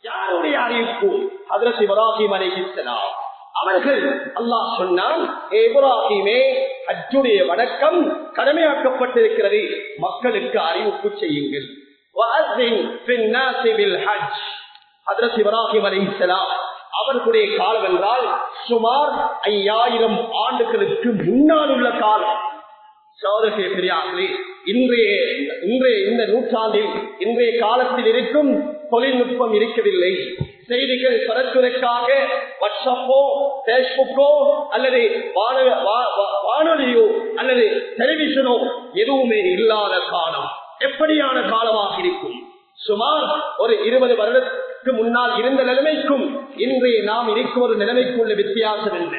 யாருடைய அறிவிப்பு? ஹஜ்ரத் இப்ராஹிம் அலைஹிஸ்ஸலாம் அவர்கள். அல்லாஹ் சொன்னான், இப்ராஹிமே, ஹஜ்ஜுடைய வணக்கம் கடமையாக்கப்பட்டிருக்கிறது, மக்களுக்கு அறிவிப்பு செய்யுங்கள். ஹஜ்ரத் இப்ராஹிம் அலைஹிஸ்ஸலாம் அவர்களுடைய காலம் என்றால் சுமார் 5000 ஆண்டுகளுக்கு முன்னால் உள்ள காலம். சோதரே பெரியார்களே, இன்றைய இந்த நூற்றாண்டில் இன்றைய காலத்தில் இருக்கும் தொழில்நுட்பம் இருக்கவில்லை. செய்திகள் பரத்துவதற்காக வாட்ஸ்அப்போ பேஸ்புக்கோ அல்லது வானொலியோ அல்லது டெலிவிஷனோ எதுவுமே இல்லாத காலம். எப்படியான காலமாக இருக்கும்? சுமார் ஒரு 20 வருடத்துக்கு முன்னால் இருந்த நிலைமைக்கும் இன்றைய நாம் இருக்கும் ஒரு நிலைமைக்கு உள்ள வித்தியாசம் என்ன?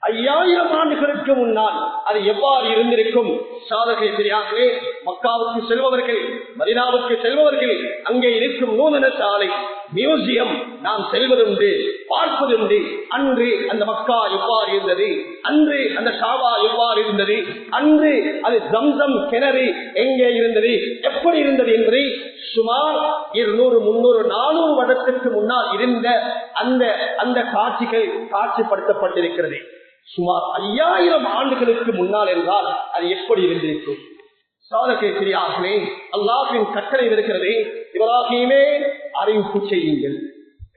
5000 ஆண்டுகளுக்கு முன்னால் அது எவ்வாறு இருந்திருக்கும்? சாதகை பெரியார்களே, மக்காவுக்கு செல்பவர்கள், மதீனாவுக்கு செல்பவர்கள், அங்கே இருக்கும் நூதன சாலை, மியூசியம் நாம் செல்வதுண்டு, பார்ப்பதுண்டு. அன்று அந்த மக்கா எவ்வாறு இருந்தது, அன்று அந்த காபா எவ்வாறு இருந்தது, அன்று அது ஜம்சம் கிணறு எங்கே இருந்தது, எப்படி இருந்தது என்பதை சுமார் 200, 300, 400 வருடத்திற்கு முன்னால் இருந்த அந்த காட்சிகள் காட்சிப்படுத்தப்பட்டிருக்கிறது. சுமார் 5000 ஆண்டுகளுக்கு முன்னால் என்றால் அது எப்படி இருந்திருக்கும்? சாதகை பெரியார்களே, அல்லாஹ்வின் கட்டளை இருக்கிறது, இப்ராஹிமே அறிவிப்பு செய்யுங்கள்.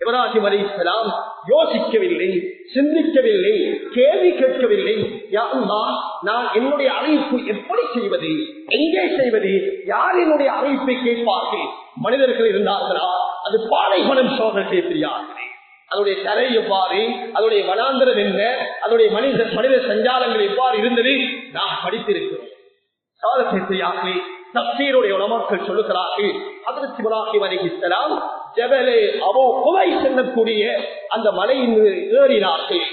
இப்ராஹிம் அலைஹிஸ்ஸலாம் யோசிக்கவில்லை, சிந்திக்கவில்லை, கேள்வி கேட்கவில்லை. யா அல்லாஹ், நான் என்னுடைய அறிவிப்பு எப்படி செய்வது, எங்கே செய்வது, யார் என்னுடைய அறிவிப்பை கேட்பார்கள்? மனிதர்கள் இருந்தார்களா? அது பாலைவனம். சோதனை பெரியார்களே, அதனுடைய தரை எவ்வாறு, அதனுடைய வனாந்தரம் என்ன, அதனுடைய மனித சஞ்சாரங்கள் எவ்வாறு இருந்தது நாம் படித்திருக்கிறோம். சாதனை தப்சீருடைய உலமாக்கள் சொல்லுகிறார்கள், ஹஜ்ரத் இப்ராஹிம் அலைஹிஸ்ஸலாம் ஜபலே அபூ குவைஸ் செல்லக்கூடிய அந்த மலையின் ஏறினார்கள்.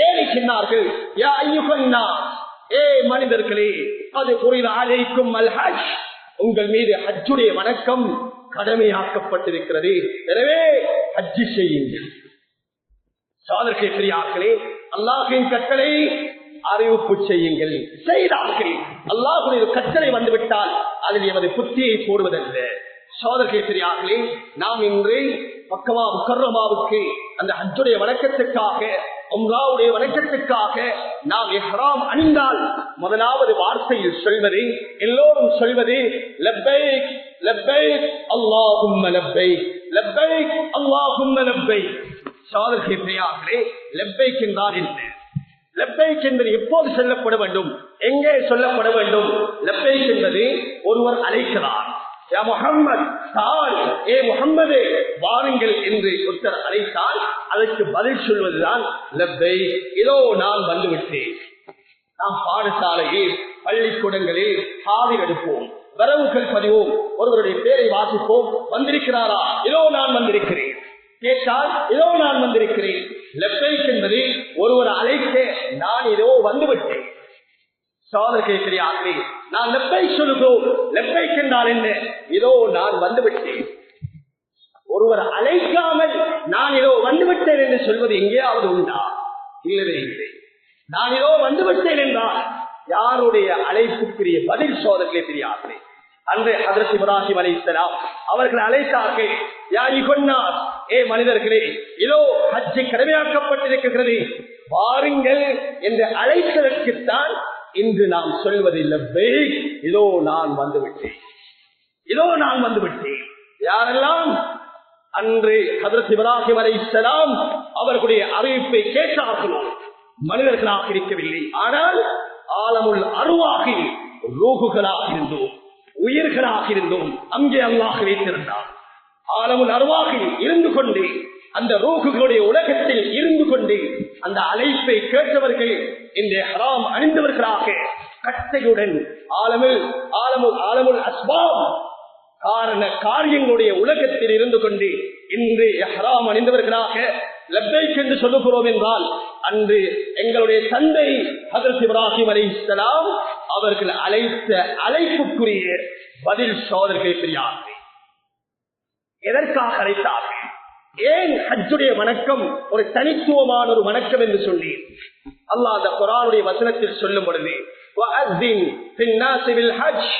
ஏறி சொன்னார்கள், யா அய்யுஹன் நாஸ், ஏ மனிதர்களே, அது குரில அலைக்கும் அல் ஹஜ், உங்கள் மீது ஹஜ்ஜுடைய வணக்கம் கடமையாக்கப்பட்டிருக்கிறது, எனவே ஹஜ்ஜு செய்யுங்கள். சாதனை பெரியார்களே, அல்லாஹ்வின் கட்டளை அறிவிப்பு செய்யுங்கள். செய்தார்கள். அல்லாஹ்வுடைய கட்டளை வந்துவிட்டால் அதில் எமது புத்தியை போடுவதல்ல. சோதனை பெரியார்களே, நாம் இன்று மக்கா முக்கர்ரமாவுக்கு அந்த ஹஜ்ஜுடைய வணக்கத்துக்காக, உம்ராவுடைய வணக்கத்துக்காக நாம் இஹ்ராம் அணிந்தால் முதலாவது வார்த்தையில் சொல்வது, எல்லோரும் சொல்வது, லப்பைக் லப்பைக் அல்லாஹும்ம லப்பைக், லப்பைக் அல்லாஹும்ம லப்பைக். சாதனை பெரியார்களே, லப்பைக் என்றால் என்ன? லப்பைக் என்பது எப்போது சொல்லப்பட வேண்டும், எங்கே சொல்லப்பட வேண்டும்? லப்பைக் என்பது ஒருவர் அழைக்கிறார், யா முஹம்மத் தால், ஏ முஹம்மதே வாருங்கள் என்று ஒருத்தர் அழைத்தால் அதற்கு பதில் சொல்வதுதான் லப்பைக். இதோ நான் வந்துவிட்டேன். நாம் பாடசாலையில், பள்ளிக்கூடங்களில் ஹாதிர் எடுப்போம், வரவுகள் பதிவோம், ஒருவருடைய பேரை வாசிப்போம், வந்திருக்கிறாரா? இதோ நான் வந்திருக்கிறேன். கேட்டால் இதோ நான் வந்திருக்கிறேன். லப்பைக் என்பது ஒருவர் அழைக்க, நான் இதோ வந்துவிட்டேன். சாதனை பெரியார்களே, நான் லப்பைக் சொல்லுகிறோம். லப்பைக் என்றால் என்ன? இதோ நான் வந்துவிட்டேன். ஒருவர் அழைக்காமல் நான் இதோ வந்துவிட்டேன் என்று சொல்வது எங்கேயாவது உண்டா? இல்லவே இல்லை. நான் இதோ வந்துவிட்டேன் என்றால் யாருடைய அழைப்புக்குரிய பதில்? சோதனை பெரியார்களே, அன்று ஹஜ்ரத் இப்ராஹிம் அலைஹிஸ்ஸலாம் அவர்கள் அழைத்தார்கள், யா அய்யுஹன்னாஸ், ஏ மனிதர்களே, இதோ ஹஜ் கடமையாக்கப்பட்டிருக்கிறது, வாருங்கள் என்று அழைத்ததற்குத்தான் இன்று நாம் சொல்வதில்லை, இதோ நான் வந்துவிட்டேன், இதோ நான் வந்துவிட்டேன். யாரெல்லாம் அன்று ஹஜ்ரத் இப்ராஹிம் அலைஹிஸ்ஸலாம் அவர்களுடைய அறிவிப்பை கேட்டார்களோ மனிதர்களாக இருக்கவில்லை, ஆனால் ஆலமுல் அர்வாஹில் ரூஹுகளாக இருந்தோம், உயிர்களாக இருந்தோம். அங்கே அல்லாஹ் வைத்திருந்தார். ஆலமுல் அர்வாஹில் இருந்து கொண்டு, அந்த ரூஹுகளுடைய உலகத்தில் இருந்து கொண்டு அந்த அழைப்பை கேட்டவர்கள் இந்த ஹராம் அணிந்தவர்களாக கட்டையுடன் ஆலமுல் அஸ்பாப் காரண காரியங்களுடைய உலகத்தில் இருந்து கொண்டு இன்று ஹராம் அணிந்தவர்களாக லப்பைக் என்று சொல்லுகிறோம் என்றால், அன்று எங்களுடைய தந்தை ஹஜ்ரத் இப்ராஹிம் அலைஹிஸ்ஸலாம் அவர்கள் அழைத்த அழைப்புக்குரிய பதில் சோதனை பெரியார்கள். எதற்காக அழைத்தார்கள்? ஏன் ஹஜ்ஜுடைய வணக்கம் ஒரு தனித்துவமான ஒரு வணக்கம் என்று சொல்லி அல்லாஹ் அந்த குர்ஆனுடைய வசனத்தில் சொல்லும் பொழுது, வஅஸின் ஃபின் நாஸி பில் ஹஜ்,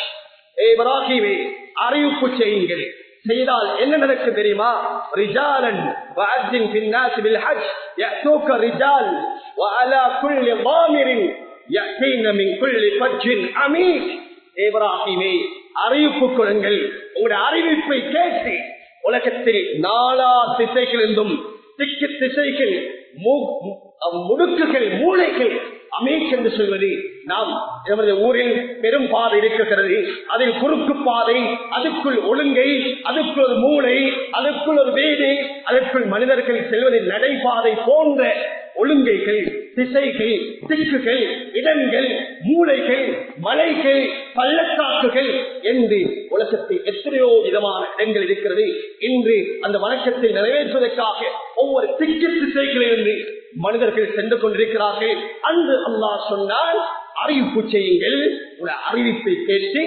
இப்ராஹிமே அறிவிப்பு செய்யுங்கள், செய்தால் என்ன நடக்கும் தெரியுமா? ரிஜாலன் வஅஜின் பின்னாஸ் பில் ஹஜ் يأتوك رجال وعلى كل ضامر يأتين من كل فج عميق. இப்ராஹீமே, அறிவிப்பு கொடுங்கள். உங்களுடைய அறிவிப்பை கேட்டு உலகத்தில் நாலா திசைகளிலிருந்தும் திக்கு திசைகள் முடுக்குகள் மூளைகள் அமீக் என்று சொல்வது நாம் நமது ஊரில் பெரும் பாதை இருக்கிறது. அதில் குறுக்கு பாதை, அதுக்குள் ஒழுங்கை, அதுக்குள் ஒரு மூளை, அதுக்குள் ஒரு வீடு, அதற்குள் மனிதர்கள் செல்வதில் நடைபாதை போன்ற ஒழுங்கைகள், திசைகள், திக்குகள், இடங்கள், மூளைகள், மலைகள், பள்ளத்தாக்குகள் என்று உலகத்தில் எத்தனையோ விதமான இடங்கள் இருக்கிறது. இன்று அந்த வணக்கத்தை நிறைவேற்றுவதற்காக ஒவ்வொரு திக்கு திசைகளிலிருந்து மனிதர்கள் சென்று கொண்டிருக்கிறார்கள். அன்று அல்லாஹ் சொன்னால், அறிவிப்பு செய்யுங்கள். உடைய அறிவிப்பை கேட்டு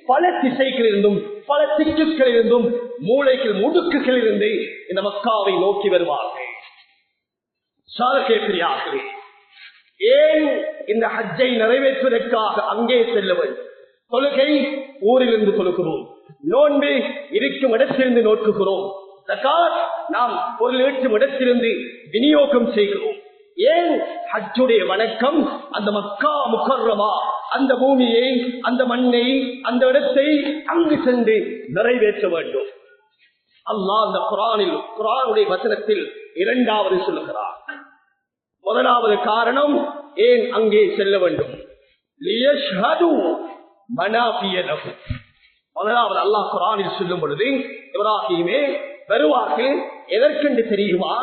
பல திசைகளிலிருந்தும் பல திக்குகளிலிருந்தும் மூளைகள் முடுக்குகளிலிருந்து இந்த மக்காவை நோக்கி வருவார்கள். சாதகேபிரியாகவே ஏன் இந்த ஹஜ்ஜை நிறைவேற்றுவதற்காக அங்கே செல்ல வேண்டும்? தொழுகை ஊரிலிருந்து தொழுகிறோம், நோன்பு இருக்கும் இடத்திலிருந்து நோக்குகிறோம், ஜகாத் நாம் பொருள் ஈட்டும் இடத்திலிருந்து விநியோகம் செய்கிறோம். ஏன் ஹஜ்ஜுடைய வணக்கம் அந்த மக்கா முக்கர்ரமா, அந்த பூமியை, அந்த மண்ணை, அந்த இடத்தை அங்கு சென்று நிறைவேற்ற வேண்டும். அல்லாஹ் அந்த குர்ஆனுடைய வசனத்தில் இரண்டாவது சொல்லுகிறார். முதலாவது காரணம் ஏன் அங்கே செல்ல வேண்டும்? லியஷ்ஹது மனாஃபிய லஹும். முதலாவது அல்லாஹ் குர்ஆனில் சொல்லும் பொழுது, இப்ராஹீமே வருவார்கள் எதற்கென்று தெரியுமா?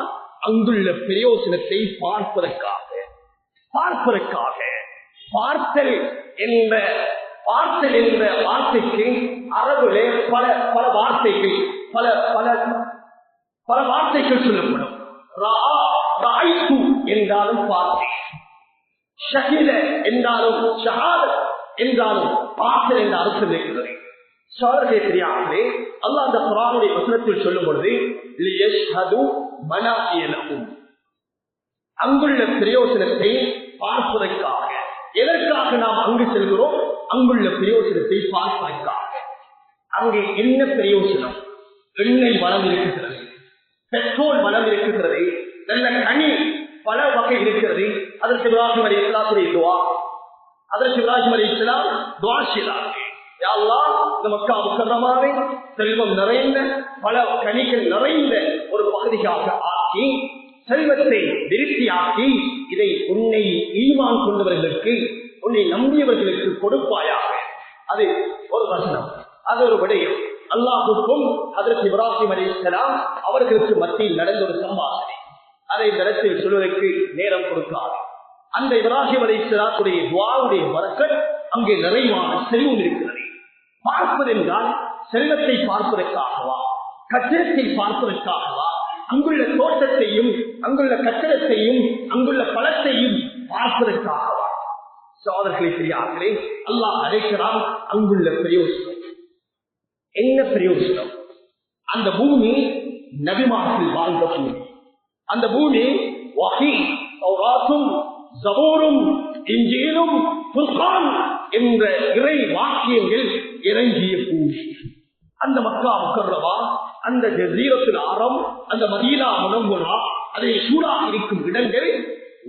அங்குள்ள பிரயோசனத்தை பார்ப்பதற்காக. பார்த்தல் என்ற வார்த்தைக்கு அரபிலே பல வார்த்தைகள் பல வார்த்தைகள் சொல்லப்படும். என்றாலும் பார்த்தேன், ஷஹீத என்றாலும் ஷஹாதத் என்றாலும் பார்த்தல் என்ற அர்த்தம் இருக்கிறது. சோழர்களே தெரியாமலே அல்லாஹ் அந்த குர்ஆனுடைய வசனத்தில் சொல்லும் பொழுது, லியஷ்ஹது மனாஃபிய லஹும், அங்குள்ள பிரயோசனத்தை பார்ப்பதற்காக. எதற்காக நாம் அங்கு செல்கிறோம்? அங்குள்ள பிரயோசனத்தை பார்ப்பதற்காக. அங்கே என்ன பிரயோசனம்? எண்ணெய் வளம் இருக்கிறது, பெட்ரோல் வளம் இருக்கிறது, நல்ல கனி பல வகை இருக்கிறது. அதற்கு இப்ராஹிம் அலைஹிஸ்ஸலாத்துடைய துஆ, அதற்கு இப்ராஹிம் அலைஹிஸ்ஸலாம் துஆ செய்தார்கள். யா அல்லாஹ், இந்த மக்கா முக்கர்ரமாவை செல்வம் நிறைந்த பல கனிகள் நிறைந்த ஒரு பகுதியாக ஆக்கி, செல்வத்தை விருத்தியாக்கி, இதை உன்னை ஈமான் கொண்டவர்களுக்கு, உன்னை நம்பியவர்களுக்கு கொடுப்பாயாக. அது ஒரு வசனம், அது ஒரு விடயம். அல்லாஹுக்கும் ஹஜ்ரத் இப்ராஹிம் அலைஹிஸ்ஸலாம் அவர்களுக்கு மத்தியில் நடந்த ஒரு சம்பாஷணை. அதை இந்த இடத்தில் சொல்வதற்கு நேரம் கொடுக்காது. அந்த இப்ராஹிம் அலைஹிஸ்ஸலாத்துடைய துஆவுடைய பரக்கத் அங்கே நிறைவான செல்வம் இருக்கிறது. பார்ப்பது என்றால் செல்வத்தை பார்ப்பதற்காகவா, கட்டிடத்தை பார்ப்பதற்காகவா, அங்குள்ள தோட்டத்தையும் அங்குள்ள கட்டிடத்தையும் அங்குள்ள பழத்தையும் பார்ப்பதற்காகவா? சோதர்களை தெரியார்களே, அல்லாஹ் அழைக்கிறான் அங்குள்ள பிரயோசனம். என்ன பிரயோசனம்? அந்த பூமி நபிமார்கள் வாழ்ந்த பூமி. அந்த பூமி வஹீ, தௌராத்தும், ஜபூரும், இன்ஜீலும், குர்ஆன் என்ற இறை வாக்கியங்கள் இறங்கிய பூமி. அந்த மக்கா முக்கர்ரமா, அந்த ஜஸீரத்துல் அரப், அந்த மதீனா முனவ்வரா, அதை சூடாக இருக்கும் இடங்கள்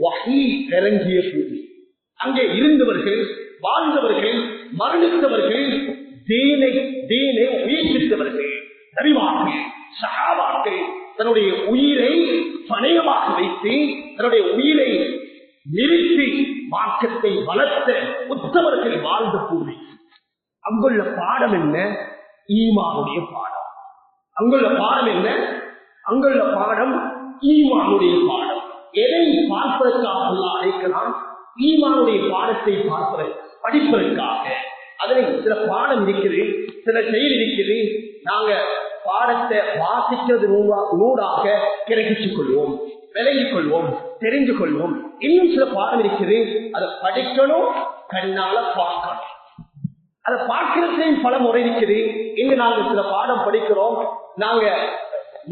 வஹீ இறங்கிய பூமி. அங்கே இருந்தவர்கள், வாழ்ந்தவர்கள், மரணித்தவர்கள், தீனை உயிர்ப்பித்தவர்கள், நபிமார்கள், சஹாபாக்கள் தன்னுடைய உயிரை பணயமாக வைத்து தன்னுடைய உயிரை நிறுத்தி மார்க்கத்தை வளர்த்த உத்தவர்கள் வாழ்ந்த பூமி. அங்குள்ள பாடம் என்ன? ஈமானுடைய பாடம். அங்குள்ள பாடம் என்ன? அங்குள்ள பாடம் ஈமானுடைய பாடம். எதை பார்ப்பதற்காக அல்லாஹ் அழைக்கிறான்? ஈமானுடைய பாடத்தை படிப்பதற்காக. அதில் சில பாடம் இருக்குது, சில செயல் இருக்குது. நாங்க பாடத்தை வாசிக்கிறது நூறாக கிரகிச்சுக் கொள்வோம், விளங்கிக் கொள்வோம், தெரிந்து கொள்வோம். இன்னும் சில பாடம் இருக்குது, அதை படிக்கணும், கண்ணால பார்க்கணும். அதை பார்க்கிறதுலையும் பல முறை இருக்குது. இன்னும் நாங்க சில பாடம் படிக்கிறோம், நாங்க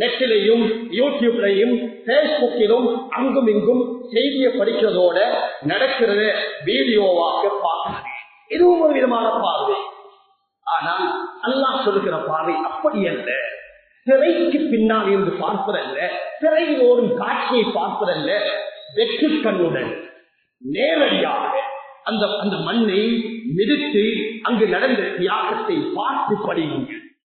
நெட்டிலையும் யூடியூப்லையும் பேஸ்புக்கிலும் அங்கும் இங்கும் செய்தியை படிக்கிறதோட நடக்கிறத வீடியோவாக பார்க்கிறது. இதுவும் ஒரு விதமான பார்வை. ஆனால் அல்லாஹ் சொல்லுகிற பார்வை அப்படி அல்ல. திரைக்கு பின்னால் இருந்து பார்ப்பதல்ல, திரையில் ஓடும் காட்சியை பார்ப்பதல்ல, வெற்று கண்ணுடன் நேரடியாக அந்த மண்ணை மிதித்து அங்கு நடந்த தியாகத்தை பார்த்து படியுங்கள்.